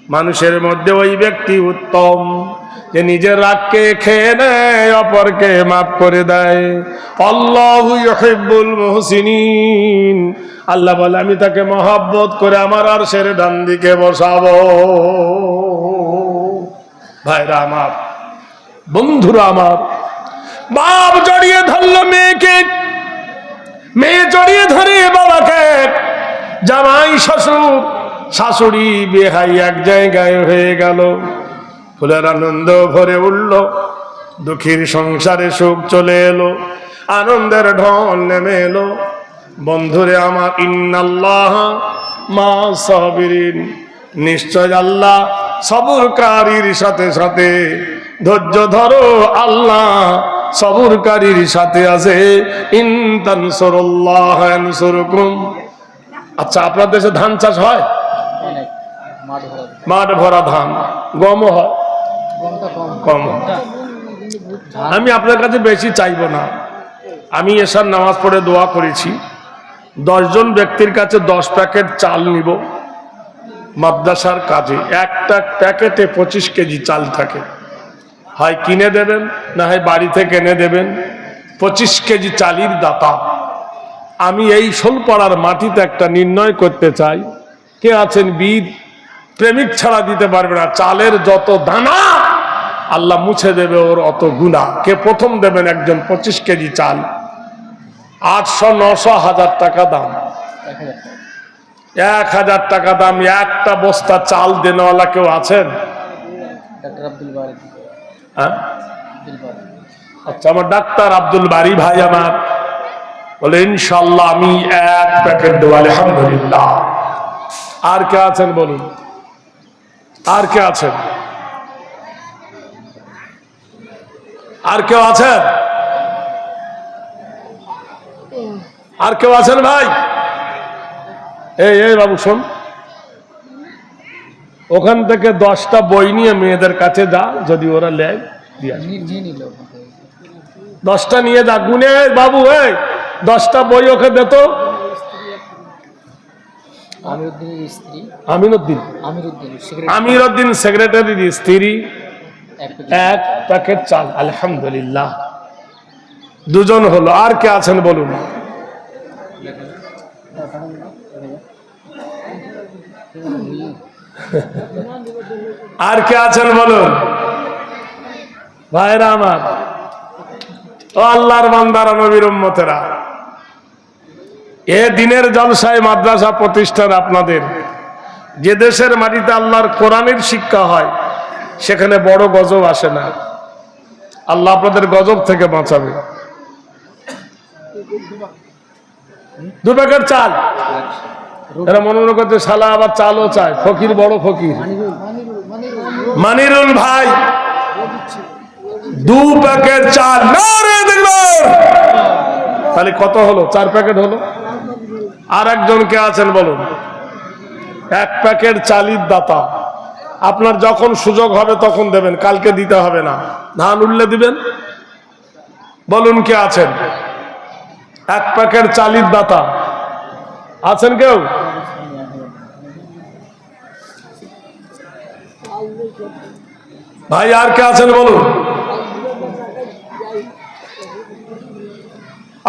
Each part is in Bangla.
মানুষের মধ্যে ওই ব্যক্তি উত্তম যে নিজের রাগকে খেয়ে নেয়, অপরকে মাফ করে দেয়। আল্লাহু ইউহিব্বুল মুহসিনিন, আল্লাহ বলে আমি তাকে মহব্বত করে আমার আরশের ডান দিকে বসাবো। ভাইরা আমার, বন্ধুরা আমার, বাপ জড়িয়ে ধরলো মেয়েকে, মেয়ে জড়িয়ে ধরে বাবাকে, জামাই শ্বশুর শাশুড়ি বেহাই এক জায়গায় হয়ে গেল। ফুলের আনন্দ ভরে উঠল, দুঃখীর সংসারে সুখ চলে এলো, আনন্দের ঢল নেমে এলো। বন্ধুরে আমার, ইন্নাল্লাহ মা সাবিরিন, নিশ্চয় আল্লাহ সবরকারীর সাথে সাথে। ধৈর্য ধরো, আল্লাহ সবরকারীর সাথে আছে। ইন তানসুরুল্লাহ ইয়ানসুরকুম। আচ্ছা, আপনার দেশে ধান চাষ হয়? মাঠ ভরা ধান, গমও হয়, কম। আমি আপনার কাছে বেশি চাইবো না। আমি এশার নামাজ পড়ে দোয়া করেছি, 10 জন ব্যক্তির কাছে 10 প্যাকেট চাল নিব মাদ্রাসার কাজে। একটা প্যাকেটে 25 কেজি চাল থাকে, হয় কিনে দেবেন না হয় বাড়ি থেকে এনে দেবেন। 25 কেজি চালির দাতা। আমি এই শোলপাড়ার মাটিতে একটা নির্ণয় করতে চাই, কে আছেন বীর? প্রেমিক ছাড়া দিতে পারবে না। চালের যত দানা আল্লাহ মুছে দেবে ওর অত গুনাহ। কে প্রথম দেবেন? একজন 25 কেজি চাল, 800, 900, 1000 টাকা দাম। 1000 টাকা দাম একটা বস্তা চাল দেনওয়ালা কেউ আছেন? আচ্ছা, আমার ডাক্তার আব্দুল বারী ভাই আমার বলে ইনশাল্লাহ আমি 1 প্যাকেট দেবো। আলহামদুলিল্লাহ। আর কে আছেন বলুন? আর কে আছেন? আর কেউ আছেন? আর কেউ আছেন ভাই? এই বাবু শোন, ওখান থেকে 10টা বই নিয়ে মেয়েদের কাছে যা, যদি ওরা নেয় দিয়ে 10টা নিয়ে যা, গুনে বাবু। 10টা বই ওকে দে তো। আমিরউদ্দিন সেক্রেটারির স্ত্রী 1 প্যাকেট চাল। আলহামদুলিল্লাহ, 2 জন হলো। আর কে আছেন বলুন? আর কে আছেন বলুন? ভাইরা আমার, ও আল্লাহর বান্দারা, নবীর উম্মতেরা, এ দিনের জলসায় মাদ্রাসা প্রতিষ্ঠান আপনাদের। যে দেশের মাটিতে আল্লাহর কোরআনের শিক্ষা হয় সেখানে বড় গজব আসে না। আল্লাহ আপনাদের গজব থেকে বাঁচাবে। 2 প্যাকেট চাল। এরা মনে মনে করছে শালা আবার চালও চায়। ফকির, বড় ফকির মানিরুল ভাই, 2 প্যাকেট চাল। তাহলে কত হলো? 4 প্যাকেট হলো। আর একজন কে আছেন বলুন? 1 প্যাকেট চালির দাতা। আপনার যখন সুযোগ হবে তখন দেবেন, কালকে দিতে হবে না। ধান উঠলে দিবেন। বলুন কে আছেন? 1 প্যাকেট চালির দাতা আছেন কেউ? ভাই আর কে আছেন বলুন?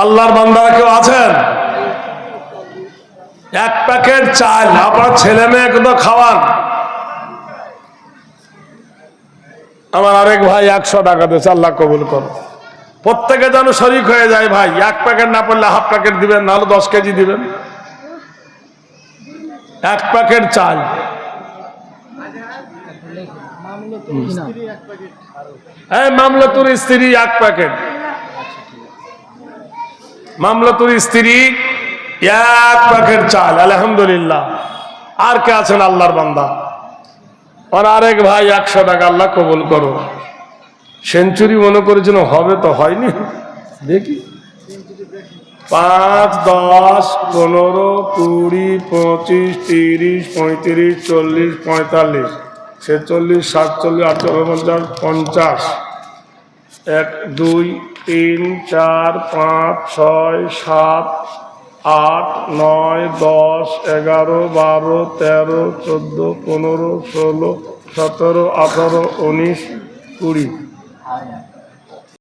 আল্লাহর বান্দারা কেউ আছেন? 1 প্যাকেট চাল। আপনার ছেলে মেয়েকে তো খাওয়ান। আমার আরেক ভাই 100 টাকা দিয়েছে, আল্লাহ কবুল করো। প্রত্যেকে যেন শরিক হয়ে যায় ভাই। 1 প্যাকেট না পড়লে হাফ প্যাকেট দিবেন, নাহলে 10 কেজি দিবেন। 1 প্যাকেট চাল। মামলাতুর স্ত্রী 1 প্যাকেট। মামলাতুর স্ত্রী 1 প্যাকেট চাল। আলহামদুলিল্লাহ। আর কে আছেন আল্লাহর বান্দা? আর আরেক ভাই 100 টাকা, আল্লাহ কবুল করো। সেঞ্চুরি মনে করেছিল, হবে তো হয়নি। দেখি 5, 10, 15, 20, 25, 30, 35, 40, 45, 46, 47, 48, 50, 1, 2, 3, 4, 5, 6, 7, 8, 9, 10, 11, 12, 13, 14, 15, 16, 17, 18, 19, 20।